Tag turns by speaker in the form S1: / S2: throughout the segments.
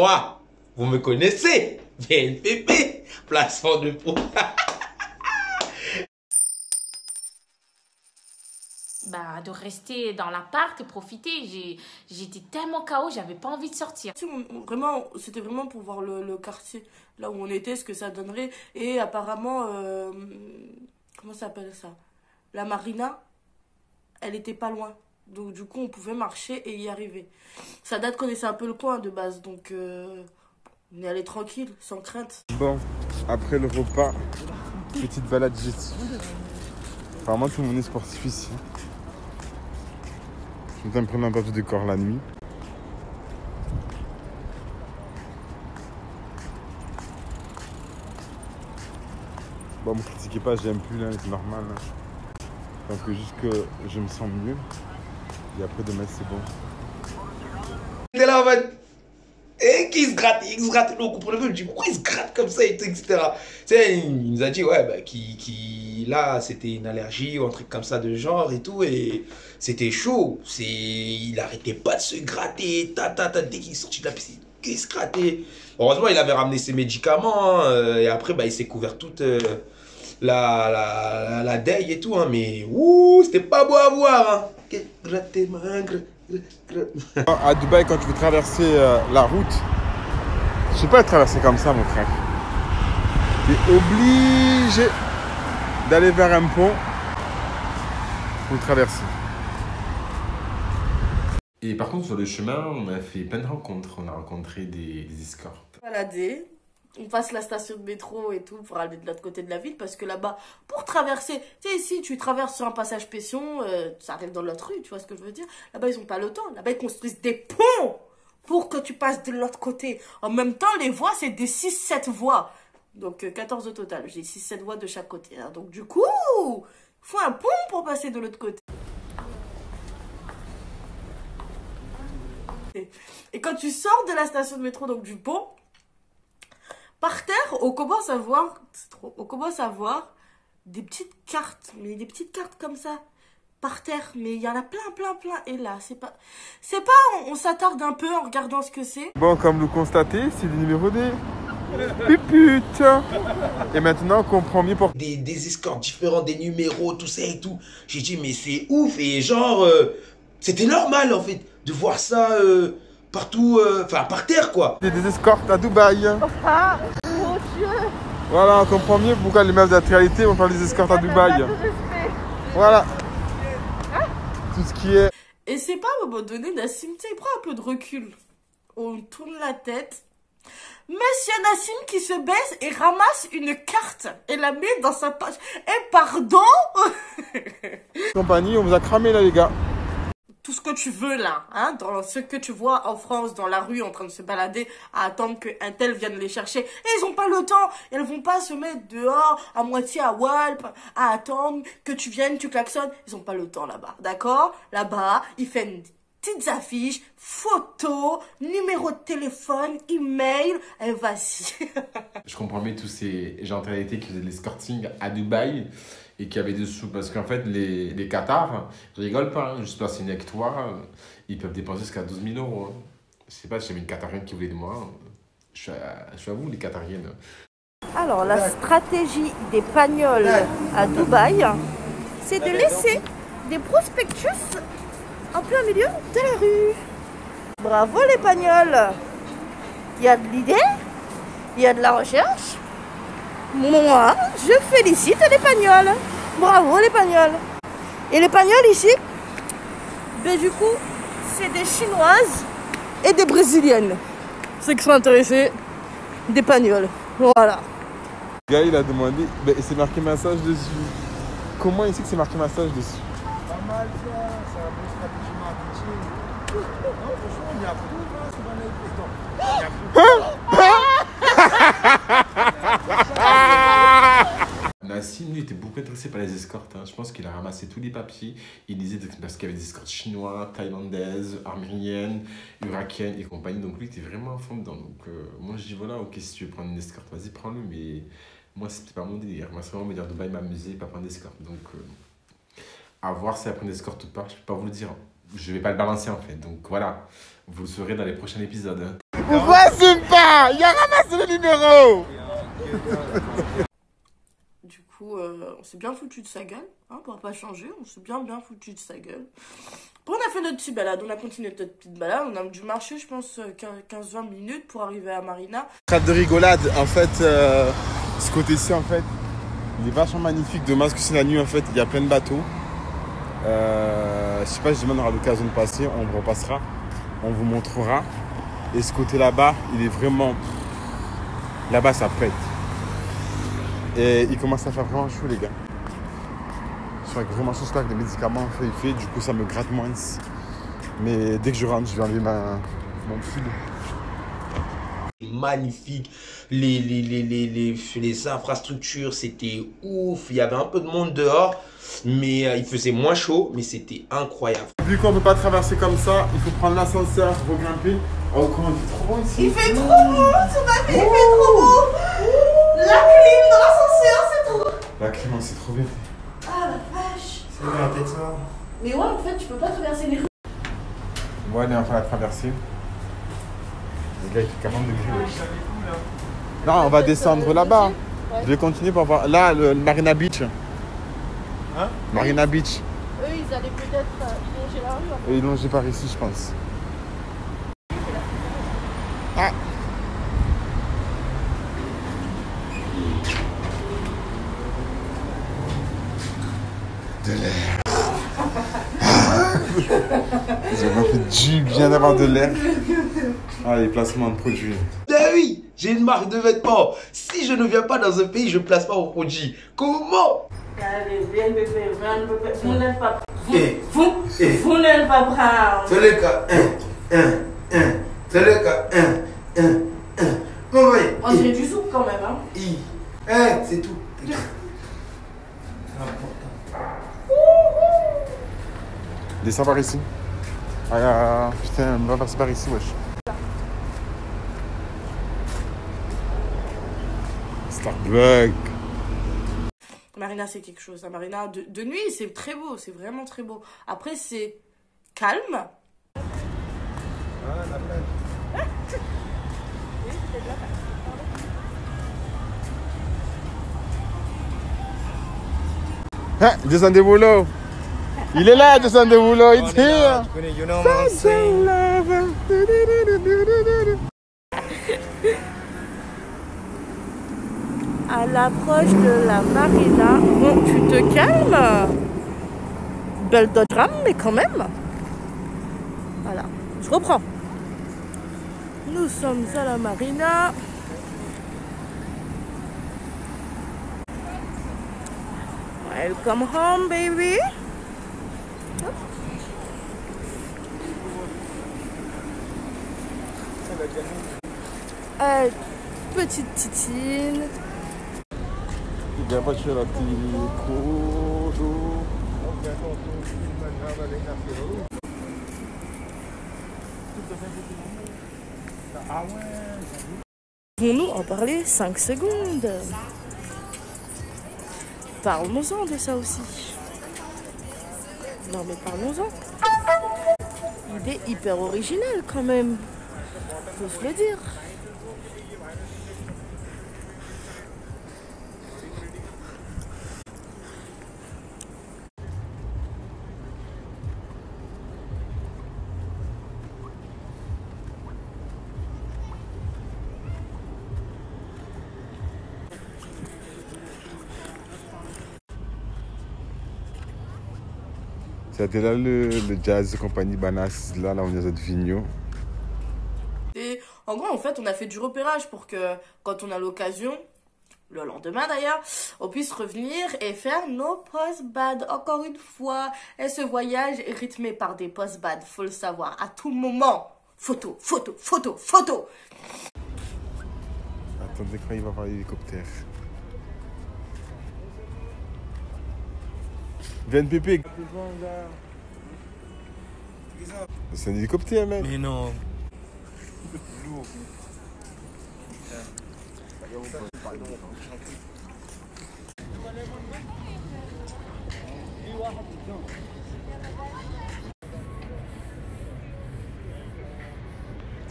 S1: moi, vous me connaissez. BNPP, placement de pot.
S2: Bah, de rester dans l'appart et profiter. J'étais tellement KO, j'avais pas envie de sortir.
S3: Vraiment, c'était vraiment pour voir le quartier, là où on était, ce que ça donnerait. Et apparemment, comment ça s'appelle ça? La marina, elle était pas loin. Donc du coup, on pouvait marcher et y arriver. Sa date connaissait un peu le coin de base, donc on est allé tranquille, sans crainte.
S4: Bon, après le repas, petite balade jet ski. Apparemment, tout le monde est sportif ici. Je vais me prendre un peu de décor la nuit. Bon, me critiquez pas, j'aime plus là, c'est normal. Là. Donc juste que je me sens mieux. Et après demain, c'est bon.
S1: T'es là en fait. Et qui se gratte, il se gratte. Donc, comprenez-vous, je dis pourquoi il se gratte comme ça, et tout, etc. Tu sais, il nous a dit, ouais, bah, là, c'était une allergie ou un truc comme ça de genre et tout. Et c'était chaud. Il arrêtait pas de se gratter, dès qu'il est sorti de la piscine, il se grattait. Heureusement, il avait ramené ses médicaments. Hein, et après, bah, il s'est couvert toute la daille et tout. Hein, mais, ouh, c'était pas beau à voir. Hein. Gratter,
S4: À Dubaï, quand tu veux traverser la route, je sais pas traverser comme ça, mon frère. Tu es obligé d'aller vers un pont pour le traverser.
S5: Et par contre, sur le chemin, on a fait plein de rencontres. On a rencontré des escortes.
S3: Balader. On passe la station de métro et tout pour aller de l'autre côté de la ville parce que là-bas, pour traverser, tu sais, ici, tu traverses sur un passage Pétion, ça arrive dans l'autre rue, tu vois ce que je veux dire? Là-bas, ils ont pas le temps. Là-bas, ils construisent des ponts pour que tu passes de l'autre côté. En même temps, les voies, c'est des 6-7 voies. Donc, 14 au total. J'ai 6-7 voies de chaque côté. Hein. Donc, du coup, il faut un pont pour passer de l'autre côté. Et quand tu sors de la station de métro, donc du pont, par terre, on commence à voir des petites cartes, mais des petites cartes comme ça, par terre, mais il y en a plein. Et là, on s'attarde un peu en regardant ce que c'est.
S4: Bon, comme vous constatez, c'est le numéro des puputes. Et maintenant, on comprend mieux pour...
S1: Des escortes différents, des numéros, tout ça et tout. J'ai dit, mais c'est ouf. Et genre, c'était normal, en fait, de voir ça... partout, enfin par terre quoi.
S4: Des escortes à Dubaï.
S3: Ah, mon Dieu.
S4: Voilà, on comprend mieux pourquoi les meufs de la réalité vont faire des escortes à Dubaï. Voilà. Tout ce qui est...
S3: Et c'est pas à un moment donné, Nassim, tu sais, il prend un peu de recul. On tourne la tête. Monsieur Nassim qui se baisse et ramasse une carte et la met dans sa poche. Eh, pardon.
S4: Compagnie, on vous a cramé là les gars.
S3: Tout ce que tu veux là, hein, dans ce que tu vois en France, dans la rue, en train de se balader, à attendre qu'un tel vienne les chercher. Et ils ont pas le temps. Elles vont pas se mettre dehors, à moitié à Walp, à attendre que tu viennes, tu klaxonnes. Ils ont pas le temps là-bas, d'accord? Là-bas, ils font une petites affiches, photos, numéro de téléphone, email, et vas-y.
S5: Je comprends mieux tous ces gens de réalité qui faisaient de l'escorting à Dubaï et qui avaient des sous. Parce qu'en fait, les Qatars, je rigole pas, hein, juste parce qu'ils avec toi, ils peuvent dépenser jusqu'à 12 000 euros. Hein. Je sais pas si j'avais une Qatarienne qui voulait de moi. Je suis à vous, les Qatariennes.
S6: Alors, la stratégie des pagnols à Dubaï, c'est de laisser des prospectus en plein milieu de la rue. Bravo les pagnols. Il y a de l'idée, il y a de la recherche. Moi, je félicite les pagnols. Bravo les pagnols. Et les pagnols ici, ben du coup, c'est des Chinoises et des Brésiliennes. Ceux qui sont intéressés, des pagnols. Voilà.
S4: Le gars, il a demandé, ben, c'est marqué massage dessus. Comment il sait que c'est marqué massage dessus?
S7: Pas mal ça, c'est la bonne stratégie marketing. Non, franchement, il y a tout là, c'est
S5: Nassim, lui, était beaucoup intéressé par les escortes. Hein. Je pense qu'il a ramassé tous les papiers. Il disait parce qu'il y avait des escortes chinois, thaïlandaises, arméniennes, irakiennes et compagnie. Donc lui, il était vraiment à fond dedans. Donc moi, je dis voilà, ok, si tu veux prendre une escorte, vas-y, prends-le. Mais moi, c'était pas mon délire. Moi, c'est vraiment me dire Dubaï, m'amuser, pas prendre d'escorte. Donc à voir si elle prend des escortes ou pas, je peux pas vous le dire. Je vais pas le balancer en fait. Donc voilà, vous le saurez dans les prochains épisodes. Hein.
S4: Pourquoi assume pas? Il a ramassé le numéro.
S3: Du coup, on s'est bien foutu de sa gueule, hein, pour pas changer, on s'est bien foutu de sa gueule. Après, on a fait notre petite balade, on a continué notre petite balade, on a dû marcher, je pense, 15-20 minutes pour arriver à Marina.
S4: Trêve de rigolade, en fait, ce côté-ci, en fait, il est vachement magnifique. Dommage que c'est la nuit, en fait, il y a plein de bateaux. Je sais pas si demain on aura l'occasion de passer, on vous repassera, on vous montrera. Et ce côté là-bas, il est vraiment... Là-bas, ça pète. Et il commence à faire vraiment chaud, les gars. Je suis vraiment chaud, j'espère que les médicaments ont fait, du coup ça me gratte moins. Mais dès que je rentre, je vais enlever mon pull.
S1: Magnifique, les infrastructures, c'était ouf. Il y avait un peu de monde dehors, mais il faisait moins chaud, mais c'était incroyable.
S4: Vu qu'on ne peut pas traverser comme ça, il faut prendre l'ascenseur pour grimper. Oh, comment il fait trop beau ici.
S3: Il fait trop beau, sur ma vie, il fait trop beau. La clim dans l'ascenseur, c'est trop.
S4: La clim, c'est trop bien.
S3: Ah la vache.
S1: C'est bien, peut-être ça.
S3: Mais ouais, en fait, tu peux pas traverser les rues.
S4: Bon, allez, on va la traverser. Les gars, il fait 40 degrés. Non, on va descendre là-bas.
S6: Ouais.
S4: Je vais continuer pour voir. Là, le Marina Beach.
S1: Hein?
S4: Marina Beach.
S6: Eux, ils allaient peut-être longer la rue.
S4: Et ils longeaient par ici, je pense. Ah! De l'air. Ils ont fait du bien d'avoir de l'air. Ah, les placements de produits.
S1: Ben oui, j'ai une marque de vêtements. Si je ne viens pas dans un pays, je ne place pas mon produit. Comment?
S3: Allez, viens bébé, viens bébé. Vous n'êtes pas...
S1: Eh,
S3: Vous n'êtes pas brave.
S1: c'est le cas. C'est le cas. Oh, ouais.
S3: On dirait du soupe quand même, hein.
S1: C'est tout.
S4: Descends par ici. Ah, putain, on va passer par ici, wesh. Starbucks.
S3: Marina, c'est quelque chose. La Marina, de nuit, c'est très beau. C'est vraiment très beau. Après, c'est calme.
S4: Ah, Jason Derulo. Il est là, Jason Derulo. It's here.
S1: You know what I'm saying?
S6: À l'approche de la marina, bon, tu te calmes. Belle Dodge Ram, mais quand même. Voilà, je reprends. Nous sommes à la marina. Welcome home, baby. Hop. Petite titine.
S4: Il y a pas sur la
S6: Pouvons-nous en parler 5 secondes? Parlons-en de ça aussi. Non mais parlons-en. Il est hyper original quand même. Faut se le dire.
S4: C'était là le jazz compagnie Banas, là on est à Vigno.
S3: Et en gros, en fait, on a fait du repérage pour que quand on a l'occasion, le lendemain d'ailleurs, on puisse revenir et faire nos post-bad. Encore une fois, et ce voyage est rythmé par des post-bad, faut le savoir, à tout moment. Photo, photo, photo, photo.
S4: Attendez quand il va voir l'hélicoptère. Viens Pépé. C'est un hélicoptère, mec.
S1: Mais non.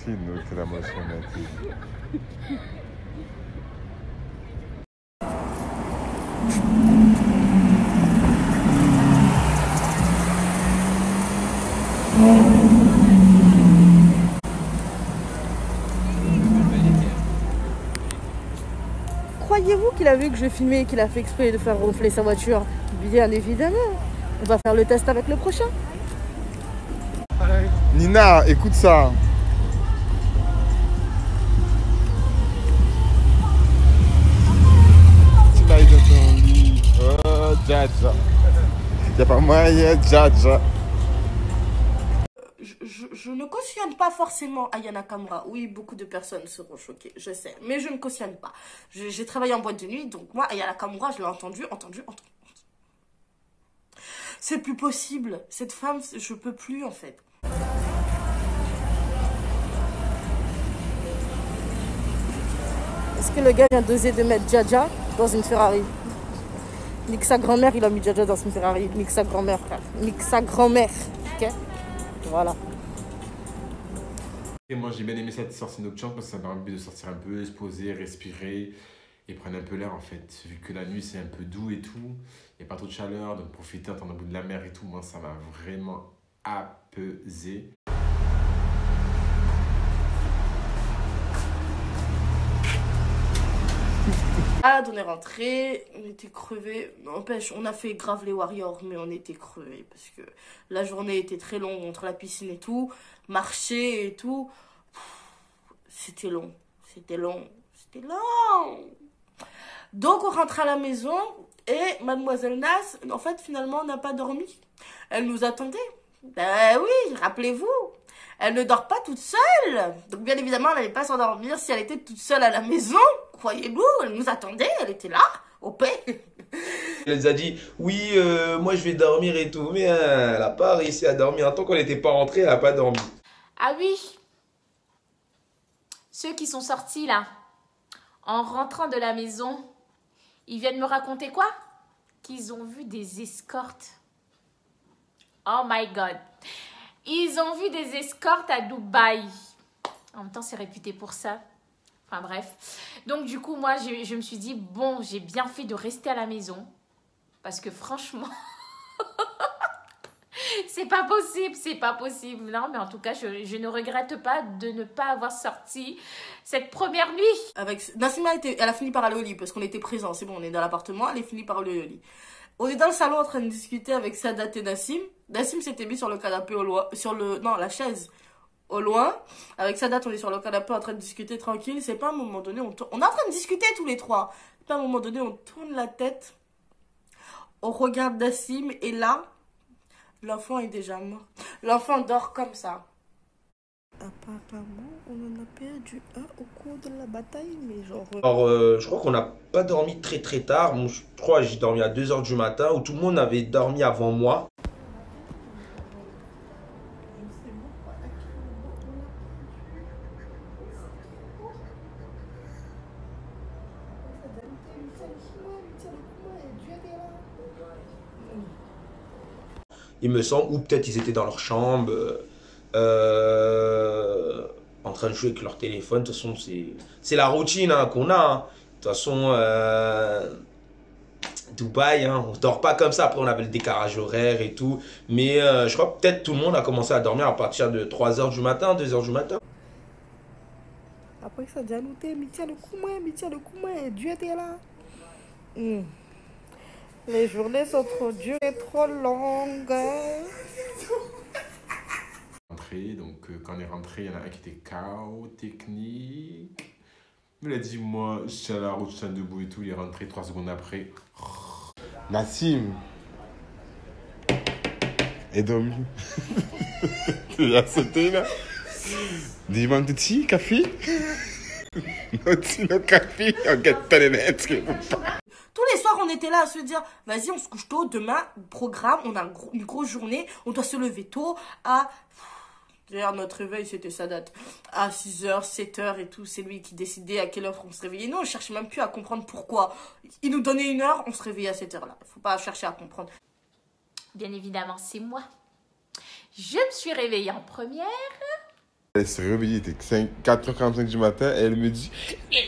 S4: Tino che la moschonati.
S6: Croyez-vous qu'il a vu que je filmais et qu'il a fait exprès de faire ronfler sa voiture? Bien évidemment. On va faire le test avec le prochain.
S4: Nina, écoute ça. Tu l'as dans ton lit. Oh, Djadja. Y'a pas moyen, Djadja.
S3: Je ne cautionne pas forcément Aya Nakamura. Oui, beaucoup de personnes seront choquées, je sais. Mais je ne cautionne pas. J'ai travaillé en boîte de nuit, donc moi, Aya Nakamura, je l'ai entendu. C'est plus possible. Cette femme, je peux plus, en fait.
S6: Est-ce que le gars vient d'oser de mettre Djadja dans une Ferrari? Nique sa grand-mère, il a mis Djadja dans une Ferrari. Nique sa grand-mère, frère. Nique sa grand-mère. Ok? Voilà.
S5: Et moi, j'ai bien aimé cette sortie nocturne parce que ça m'a permis de sortir un peu, se poser, respirer et prendre un peu l'air en fait. Vu que la nuit, c'est un peu doux et tout, il n'y a pas trop de chaleur, donc profiter, entendre le bout de la mer et tout, moi, ça m'a vraiment apaisé.
S3: On est rentré, on était crevés. N'empêche, on a fait grave les Warriors, mais on était crevés parce que la journée était très longue entre la piscine et tout, marcher et tout. C'était long, c'était long, c'était long. Donc on rentre à la maison et Mademoiselle Nas, en fait, finalement, n'a pas dormi. Elle nous attendait. Ben oui, rappelez-vous. Elle ne dort pas toute seule. Donc bien évidemment, elle n'allait pas s'endormir si elle était toute seule à la maison. Croyez-nous, elle nous attendait, elle était là, au paix.
S1: Elle nous a dit, oui, moi je vais dormir et tout. Mais elle n'a pas réussi à dormir. Tant qu'on n'était pas rentré, elle n'a pas dormi.
S2: Ah oui, ceux qui sont sortis là, en rentrant de la maison, ils viennent me raconter quoi? Qu'ils ont vu des escortes. Oh my God. Ils ont vu des escortes à Dubaï. En même temps, c'est réputé pour ça. Enfin bref. Donc du coup, moi, je me suis dit, bon, j'ai bien fait de rester à la maison. Parce que franchement, c'est pas possible, c'est pas possible. Non, mais en tout cas, je ne regrette pas de ne pas avoir sorti cette première nuit.
S3: Nassima, elle a fini par aller au lit parce qu'on était présents. C'est bon, on est dans l'appartement, elle est finie par aller au lit. On est dans le salon en train de discuter avec Sadat et Nassim. Nassim s'était mis sur le canapé au loin, la chaise au loin. Avec Sadat, on est sur le canapé en train de discuter tranquille. C'est pas à un moment donné, on est en train de discuter tous les trois. C'est pas à un moment donné, on tourne la tête, on regarde Nassim et là, l'enfant est déjà mort. L'enfant dort comme ça.
S6: Apparemment, on en a perdu un au cours de la bataille, mais genre...
S1: Alors, je crois qu'on n'a pas dormi très très tard. Bon, je crois que j'ai dormi à 2 h du matin, où tout le monde avait dormi avant moi. Il me semble, ou peut-être ils étaient dans leur chambre, en train de jouer avec leur téléphone. De toute façon, c'est la routine hein, qu'on a. Hein. De toute façon, Dubaï, hein, on ne dort pas comme ça. Après, on avait le décalage horaire et tout. Mais je crois que peut-être tout le monde a commencé à dormir à partir de 3 h du matin, 2 h du matin.
S6: Après ça, Dianoute, Mitia le Koumé, Dieu était là. Les journées sont trop dures et trop longues.
S5: Donc quand on est rentré, il y en a un qui était KO, technique. Il a dit, moi, je suis à la route, je suis debout et tout. Il est rentré 3 secondes après.
S4: Nassim. Et dormi. Tu as sauté là. Dis-moi, petit café. Non, café. Regarde pas les lettres.
S3: Tous les soirs, on était là à se dire, vas-y, on se couche tôt, demain, programme, on a une grosse journée, on doit se lever tôt à... D'ailleurs, notre réveil, c'était Sadat. À 6 h, 7 h et tout, c'est lui qui décidait à quelle heure on se réveillait. Nous, on cherchait même plus à comprendre pourquoi. Il nous donnait 1 heure, on se réveillait à cette heure-là. Il ne faut pas chercher à comprendre.
S2: Bien évidemment, c'est moi. Je me suis réveillée en première.
S4: Elle s'est réveillée, il était 4h45 du matin, et elle me dit
S2: Ça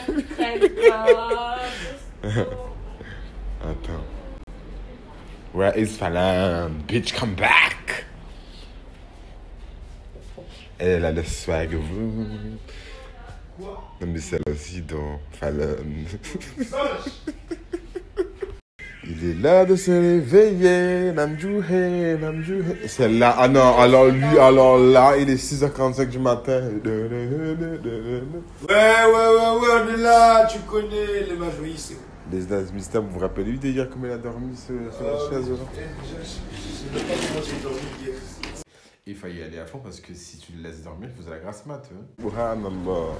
S2: me crève pas.
S4: attends. Where is Fallon? Bitch, come back! Elle a le swag. Non, mais celle aussi dans Fallon. Il est là de se réveiller. Namjouhe, Namjouhe. Celle-là, ah non, alors lui, alors là, il est 6h45 du matin.
S1: Ouais, on est là, tu connais les majoris, c'est
S4: Les Daz Mystère, vous vous rappelez lui d'hier comme il a dormi sur la chaise là?
S1: Je sais pas comment j'ai dormi hier.
S5: Il fallait y aller à fond parce que si tu le laisses dormir, il faisait la grasse mat. Hein.
S4: Ah non, bah.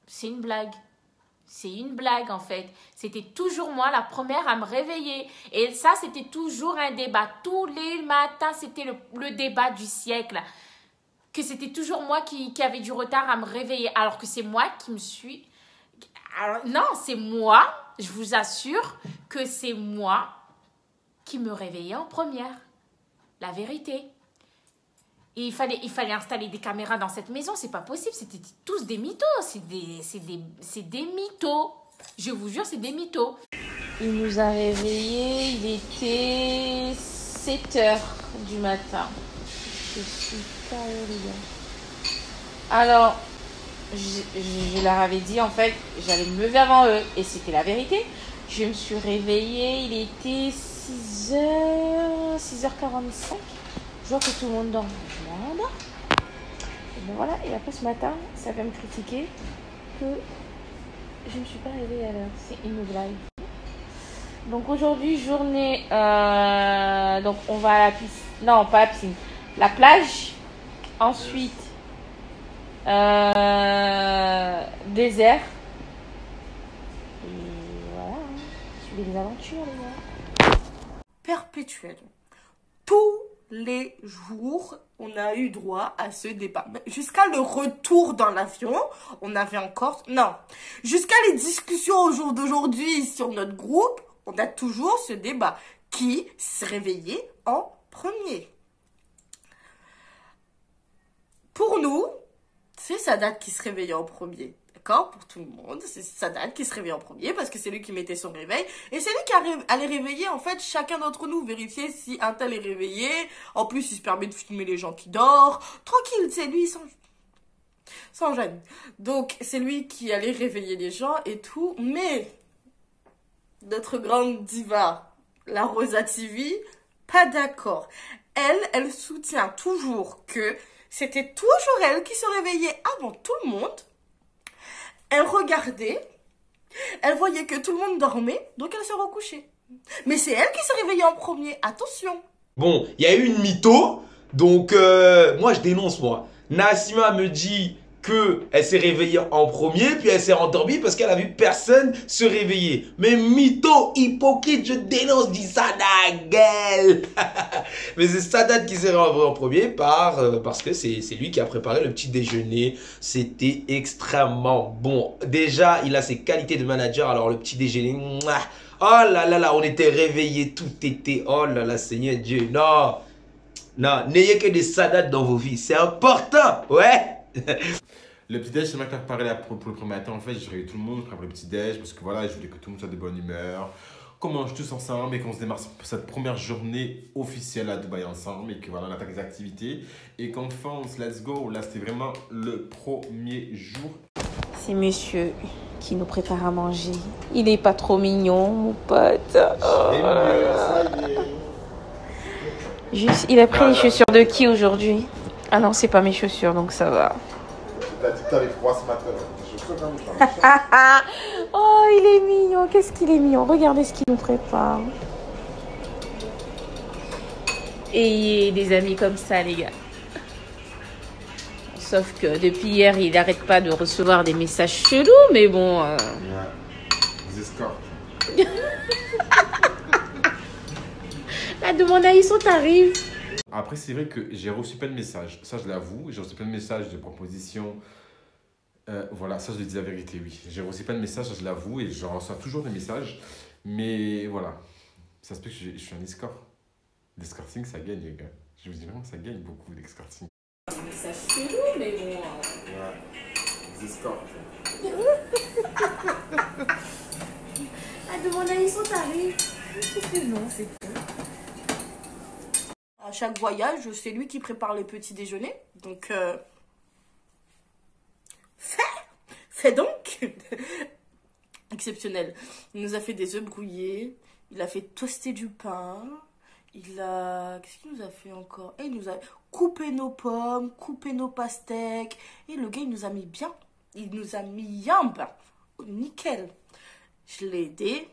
S2: C'est une blague. C'est une blague en fait. C'était toujours moi la première à me réveiller. Et ça, c'était toujours un débat. Tous les matins, c'était le débat du siècle. Que c'était toujours moi qui avait du retard à me réveiller. Alors que c'est moi qui me suis... Alors, non, c'est moi, je vous assure que c'est moi qui me réveillais en première. La vérité. Et il fallait installer des caméras dans cette maison, c'est pas possible, c'était tous des mythos, c'est des mythos. Je vous jure, c'est des mythos. Il nous a réveillés, il était 7h du matin. Je suis KO, les gars. Alors, je leur avais dit, en fait, j'allais me lever avant eux, et c'était la vérité. Je me suis réveillée, il était 6h45. Je vois que tout le monde dort. Je m'endors. Et ben voilà, et après ce matin, ça va me critiquer que je ne me suis pas réveillée à l'heure. C'est une blague. Donc aujourd'hui, journée... donc on va à la piscine. Non, pas la piscine. La plage. Ensuite, désert. Et voilà. Suivez les aventures, les gars.
S3: Perpétuel. Tous les jours, on a eu droit à ce débat. Jusqu'à le retour dans l'avion, on avait encore... Non. Jusqu'à les discussions au jour d'aujourd'hui sur notre groupe, on a toujours ce débat. Qui s'est réveillé en premier? Pour nous, c'est Sadat qui se réveillait en premier. D'accord? Pour tout le monde, c'est Sadat qui se réveillait en premier parce que c'est lui qui mettait son réveil. Et c'est lui qui allait réveiller, en fait, chacun d'entre nous, vérifier si un tel est réveillé. En plus, il se permet de filmer les gens qui dorment. Tranquille, c'est lui, sans gêne. Donc, c'est lui qui allait réveiller les gens et tout. Mais, notre grande diva, la Rosa TV, pas d'accord. Elle soutient toujours que c'était toujours elle qui se réveillait avant tout le monde. Elle regardait, elle voyait que tout le monde dormait, donc elle se recouchait. Mais c'est elle qui s'est réveillée en premier, attention.
S1: Bon, il y a eu une mytho, donc moi je dénonce moi. Nassima me dit qu'elle s'est réveillée en premier, puis elle s'est endormie parce qu'elle a vu personne se réveiller. Mais mytho, hypocrite, je dénonce, dis ça la gueule. Mais c'est Sadat qui s'est réveillé en premier parce que c'est lui qui a préparé le petit déjeuner. C'était extrêmement bon. Déjà, il a ses qualités de manager, alors le petit déjeuner, mouah. Oh là là là, on était réveillés, tout était, oh là là, Seigneur Dieu, non. Non, n'ayez que des Sadat dans vos vies, c'est important, ouais.
S5: Le petit-déj, c'est moi qui ai préparé pour le premier matin. En fait, j'ai réveillé tout le monde, je prépare le petit-déj parce que voilà, je voulais que tout le monde soit de bonne humeur, qu'on mange tous ensemble et qu'on se démarre cette première journée officielle à Dubaï ensemble et que voilà, on attaque les activités et qu'on fonce, let's go. Là, c'était vraiment le premier jour.
S2: C'est monsieur qui nous prépare à manger. Il est pas trop mignon, mon pote. Oh. Juste, il a pris les chaussures de qui aujourd'hui? Ah non, c'est pas mes chaussures, donc ça va.
S4: T'as dit que t'avais froid ce matin.
S2: Oh, il est mignon. Qu'est-ce qu'il est mignon. Regardez ce qu'il nous prépare. Et des amis comme ça, les gars. Sauf que depuis hier, il n'arrête pas de recevoir des messages chelous, mais bon...
S4: Ouais. Des escortes.
S2: La demande à Isson t'arrive.
S5: Après, c'est vrai que j'ai reçu plein de messages. Ça, je l'avoue. J'ai reçu plein de messages de propositions Voilà, ça je dis la vérité, oui. J'ai reçu pas de messages, ça je l'avoue, et je reçois toujours des messages. Mais voilà, ça se peut que je suis un escort. L'escorting, ça gagne, les gars. Je vous dis vraiment, ça gagne beaucoup, l'escorting.
S2: Un message chelou, mais bon.
S5: Ouais, des escorts.
S3: Ah, demande à ils sont tarés. Non, c'est tout. À chaque voyage, c'est lui qui prépare les petits déjeuners. Donc, fais donc. Exceptionnel. Il nous a fait des œufs brouillés. Il a fait toaster du pain. Qu'est-ce qu'il nous a fait encore? Et il nous a coupé nos pommes, coupé nos pastèques. Et le gars, il nous a mis bien. Il nous a mis yambe. Nickel. Je l'ai aidé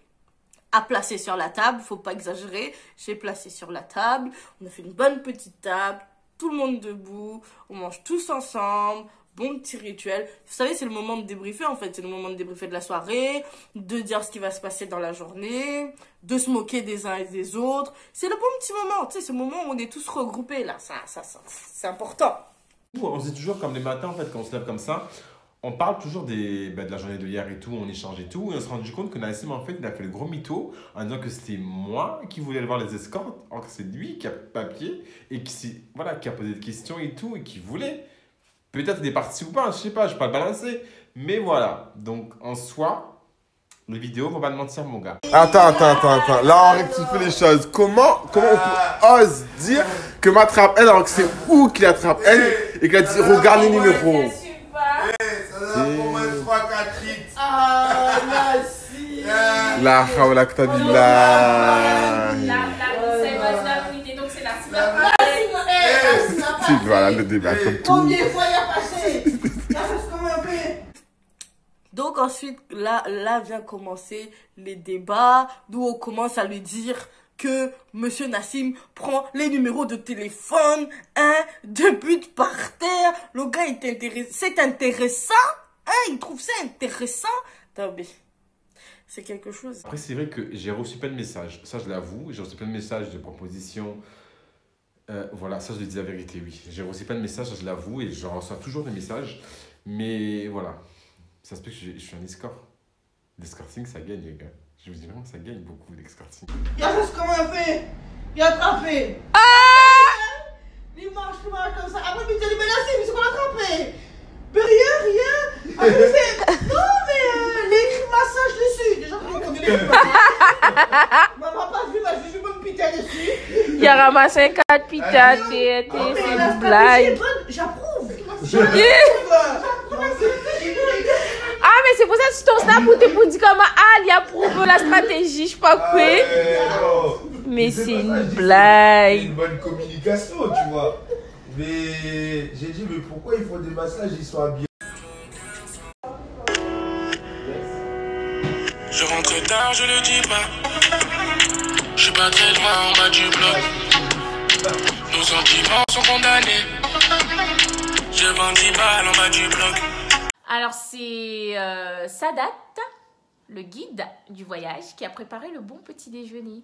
S3: à placer sur la table. Faut pas exagérer. J'ai placé sur la table. On a fait une bonne petite table. Tout le monde debout. On mange tous ensemble. Bon petit rituel. Vous savez, c'est le moment de débriefer en fait. C'est le moment de débriefer de la soirée, de dire ce qui va se passer dans la journée, de se moquer des uns et des autres. C'est le bon petit moment. Tu sais, ce moment où on est tous regroupés là. Ça c'est important.
S5: On se dit toujours comme les matins en fait, quand on se lève comme ça, on parle toujours de la journée de hier et tout, on échange et tout. Et on s'est rendu compte que Nassim en fait, il a fait le gros mytho en disant que c'était moi qui voulais aller voir les escortes, alors que c'est lui qui a papier et qui a posé des questions et tout et qui voulait. Peut-être il est parti ou pas, je sais pas, je peux pas le balancer. Mais voilà, donc en soi, les vidéos, faut pas te mentir mon gars.
S4: Attends. Là, on rectifie les choses. Comment on ose dire que m'attrape elle alors que c'est où qu'il attrape elle et qu'il a dit regarde les numéros.
S7: Ça doit pour mettre 3-4 hits.
S3: Ah, merci.
S4: La hawla ktabillah.
S2: Donc c'est la
S4: Voilà le débat comme tout.
S3: Combien de fois il a passé? Donc ensuite, là vient commencer les débats, d'où on commence à lui dire que Monsieur Nassim prend les numéros de téléphone, 2 buts par terre. Le gars est intéressé, c'est intéressant, il trouve ça intéressant. Non, mais c'est quelque chose.
S5: Après, c'est vrai que j'ai reçu plein de messages, ça je l'avoue, j'ai reçu plein de messages de propositions. Voilà, ça je dis la vérité, oui. J'ai reçu plein de messages, ça je l'avoue, et je reçois toujours des messages. Mais voilà, ça se peut que je suis un escort. L'escorting, ça gagne, les gars. Je vous dis vraiment, ça gagne beaucoup, l'escorting.
S7: Il a juste comment il fait? Il a attrapé. Il marche comme ça. Après, il dit, mais là, c'est qu'on a attrapé. Mais rien. Après, il fait, non, mais il a écrit massage dessus. Déjà, on connaît les maman pas vu, mais je suis bonne pita dessus.
S2: Il a ramassé 4 pitas, c'est une blague.
S7: J'approuve.
S2: Ah, mais c'est pour ça que sur ton snap où t'es pour dire comment il approuve la stratégie, je sais pas quoi. Mais c'est une blague.
S1: C'est une bonne communication, tu vois. Mais j'ai dit, mais pourquoi il faut des massages, ils sont habillés.
S8: Je rentre tard, je le dis pas. Je suis pas très loin en bas du bloc. Nos sentiments sont condamnés. Je vends 10 balles en bas du bloc.
S2: Alors c'est Sadat, le guide du voyage, qui a préparé le bon petit déjeuner.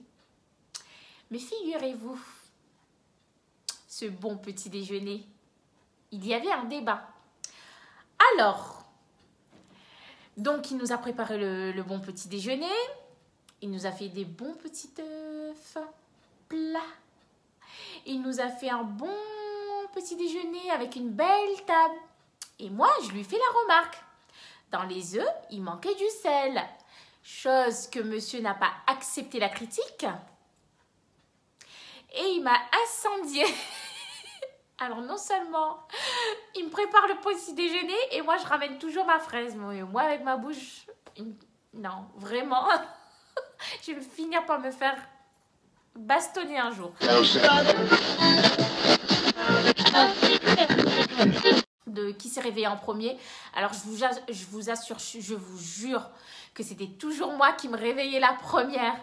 S2: Mais figurez-vous, ce bon petit déjeuner, il y avait un débat. Alors, donc il nous a préparé le bon petit déjeuner, il nous a fait des bons petits œufs plats, il nous a fait un bon petit déjeuner avec une belle table. Et moi, je lui fais la remarque. Dans les œufs, il manquait du sel. Chose que monsieur n'a pas accepté la critique. Et il m'a incendié. Alors non seulement, il me prépare le petit déjeuner et moi, je ramène toujours ma fraise. Moi, avec ma bouche, non, vraiment, je vais finir par me faire bastonner un jour. Qui s'est réveillé en premier. Alors je vous jure que c'était toujours moi qui me réveillais la première.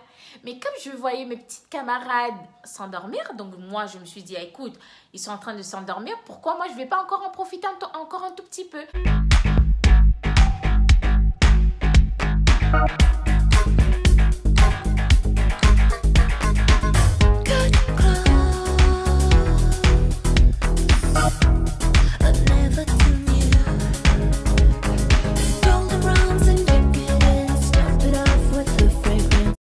S2: Mais comme je voyais mes petites camarades s'endormir, donc moi je me suis dit, écoute, ils sont en train de s'endormir, pourquoi moi je vais pas encore en profiter encore un tout petit peu?